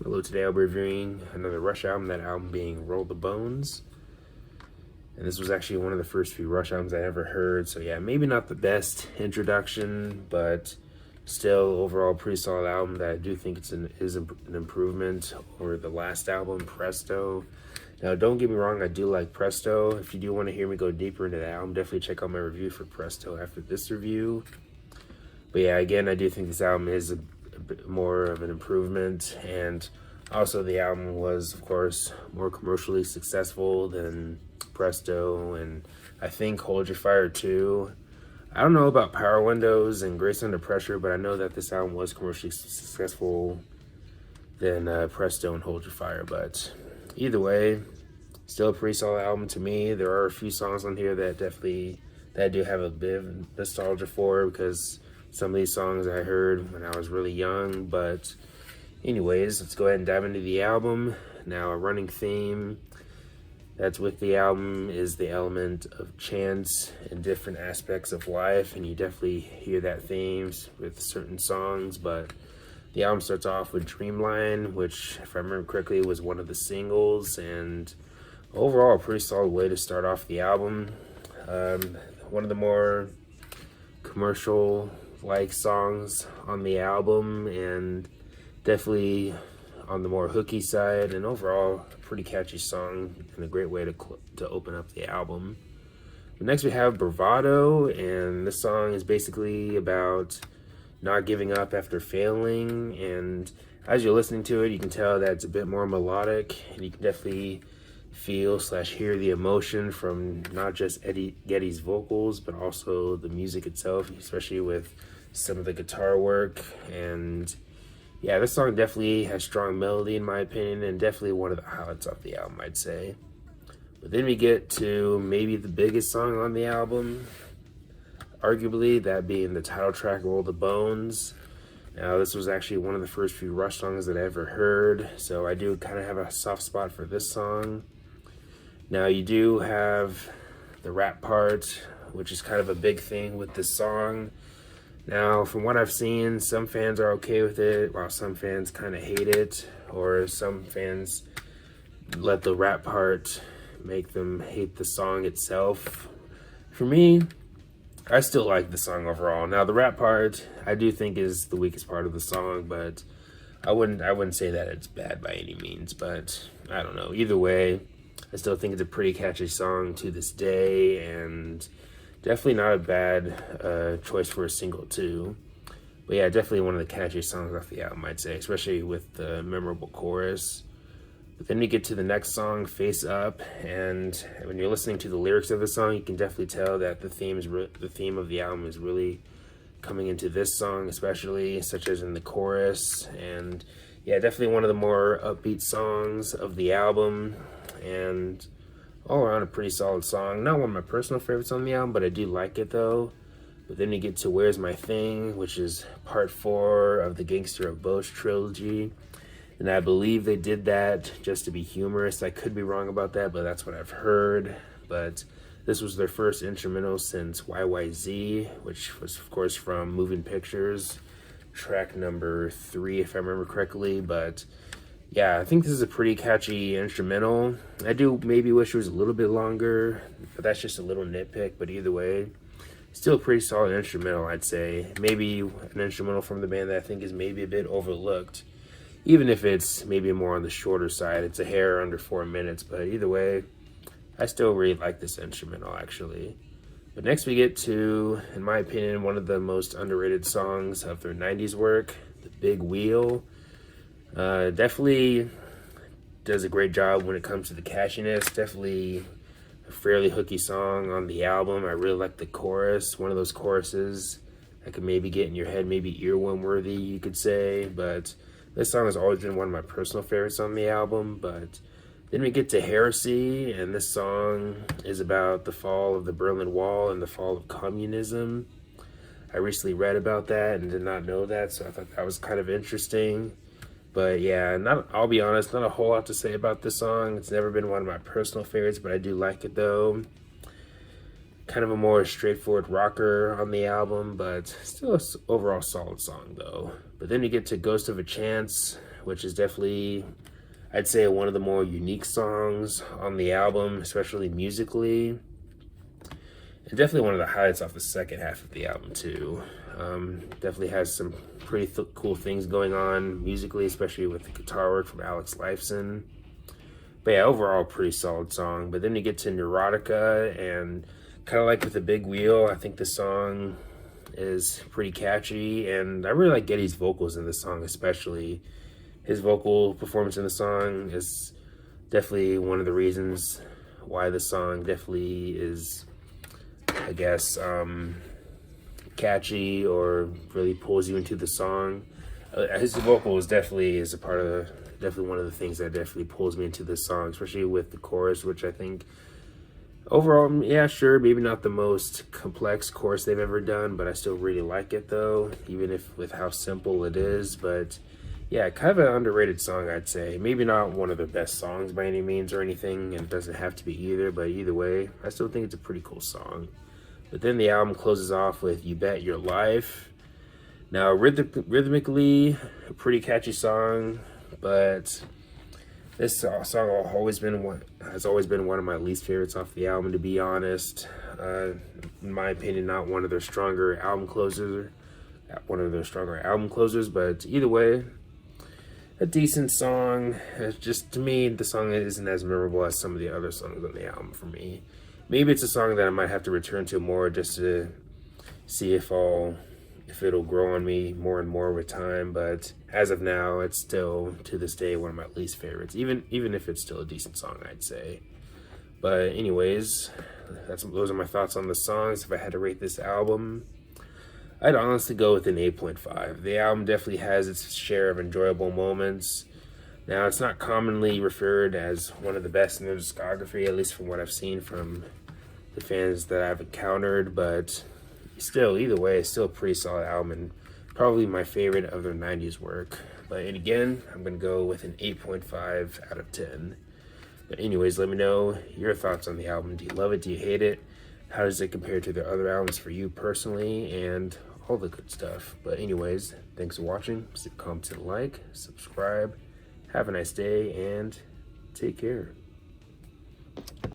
Hello, today I'll be reviewing another Rush album, that album being Roll the Bones. And this was actually one of the first few Rush albums I ever heard, so yeah, maybe not the best introduction, but still overall pretty solid album that I do think is an improvement over the last album, Presto. Now, don't get me wrong, I do like Presto. If you do want to hear me go deeper into the album, definitely check out my review for Presto after this review. But yeah, again, I do think this album is a bit more of an improvement, and also the album was, of course, more commercially successful than Presto, and I think Hold Your Fire too. I don't know about Power Windows and Grace Under Pressure, but I know that this album was commercially successful than Presto and Hold Your Fire. But either way, still a pretty solid album to me. There are a few songs on here that I do have a bit of nostalgia for, because some of these songs I heard when I was really young. But anyways, let's go ahead and dive into the album. Now, a running theme that's with the album is the element of chance in different aspects of life, and you definitely hear that themes with certain songs. But the album starts off with Dreamline, which, if I remember correctly, was one of the singles, and overall a pretty solid way to start off the album. One of the more commercial like songs on the album, and definitely on the more hooky side, and overall a pretty catchy song and a great way to open up the album. But next we have Bravado, and this song is basically about not giving up after failing, and as you're listening to it, you can tell that it's a bit more melodic, and you can definitely feel/hear the emotion from not just Geddy's vocals, but also the music itself, especially with some of the guitar work. And yeah, this song definitely has strong melody in my opinion, and definitely one of the highlights of the album, I'd say. But then we get to maybe the biggest song on the album, arguably, that being the title track, Roll the Bones. Now, this was actually one of the first few Rush songs that I ever heard, so I do kind of have a soft spot for this song. Now, you do have the rap part, which is kind of a big thing with this song. Now, from what I've seen, some fans are okay with it, while some fans kind of hate it, or some fans let the rap part make them hate the song itself. For me, I still like the song overall. Now, the rap part, I do think is the weakest part of the song, but I wouldn't say that it's bad by any means. But I don't know. Either way, I still think it's a pretty catchy song to this day, and definitely not a bad choice for a single too. But yeah, definitely one of the catchiest songs off the album, I'd say, especially with the memorable chorus. But then you get to the next song, Face Up, and when you're listening to the lyrics of the song, you can definitely tell that the theme of the album is really coming into this song, especially, such as in the chorus. And yeah, definitely one of the more upbeat songs of the album, and all around a pretty solid song. Not one of my personal favorites on the album, but I do like it though. But then you get to Where's My Thing, which is part 4 of the Gangster of Bosch trilogy. And I believe they did that just to be humorous. I could be wrong about that, but that's what I've heard. But this was their first instrumental since YYZ, which was, of course, from Moving Pictures, track number 3, if I remember correctly. But yeah, I think this is a pretty catchy instrumental. I do maybe wish it was a little bit longer, but that's just a little nitpick. But either way, still a pretty solid instrumental, I'd say. Maybe an instrumental from the band that I think is maybe a bit overlooked, even if it's maybe more on the shorter side. It's a hair under 4 minutes, but either way, I still really like this instrumental, actually. But next we get to, in my opinion, one of the most underrated songs of their 90s work, The Big Wheel. Definitely does a great job when it comes to the catchiness. Definitely a fairly hooky song on the album. I really like the chorus, one of those choruses that could maybe get in your head, maybe earworm worthy, you could say. But this song has always been one of my personal favorites on the album. But then we get to Heresy, and this song is about the fall of the Berlin Wall and the fall of communism. I recently read about that and did not know that, so I thought that was kind of interesting. But yeah, I'll be honest, not a whole lot to say about this song. It's never been one of my personal favorites, but I do like it though. Kind of a more straightforward rocker on the album, but still an overall solid song though. But then you get to Ghost of a Chance, which is definitely, I'd say, one of the more unique songs on the album, especially musically. And definitely one of the highlights off the second half of the album too. Definitely has some pretty cool things going on musically, especially with the guitar work from Alex Lifeson. But yeah, overall, pretty solid song. But then you get to Neurotica, and kind of like with the Big Wheel, I think the song is pretty catchy, and I really like Geddy's vocals in the song, especially. His vocal performance in the song is definitely one of the reasons why the song definitely is, I guess, catchy or really pulls you into the song. His vocal is definitely definitely one of the things that definitely pulls me into this song, especially with the chorus, which I think overall, yeah, sure, maybe not the most complex chorus they've ever done, but I still really like it though, even if with how simple it is. But yeah, kind of an underrated song, I'd say. Maybe not one of the best songs by any means or anything, and it doesn't have to be either, but either way, I still think it's a pretty cool song. But then the album closes off with You Bet Your Life. Now, rhythmically, a pretty catchy song, but this song has always been one of my least favorites off the album, to be honest. In my opinion, not one of their stronger album closers, but either way, a decent song. It's just, to me, the song isn't as memorable as some of the other songs on the album for me. Maybe it's a song that I might have to return to more just to see if it'll grow on me more and more with time, but as of now, it's still, to this day, one of my least favorites, even if it's still a decent song, I'd say. But anyways, those are my thoughts on the songs. If I had to rate this album, I'd honestly go with an 8.5. The album definitely has its share of enjoyable moments. Now, it's not commonly referred as one of the best in their discography, at least from what I've seen from the fans that I've encountered, but still, either way, it's still a pretty solid album and probably my favorite of their 90s work. But and again, I'm going to go with an 8.5 out of 10. But anyways, let me know your thoughts on the album. Do you love it? Do you hate it? How does it compare to their other albums for you personally? And all the good stuff. But anyways, thanks for watching. Comment, hit like, subscribe. Have a nice day, and take care.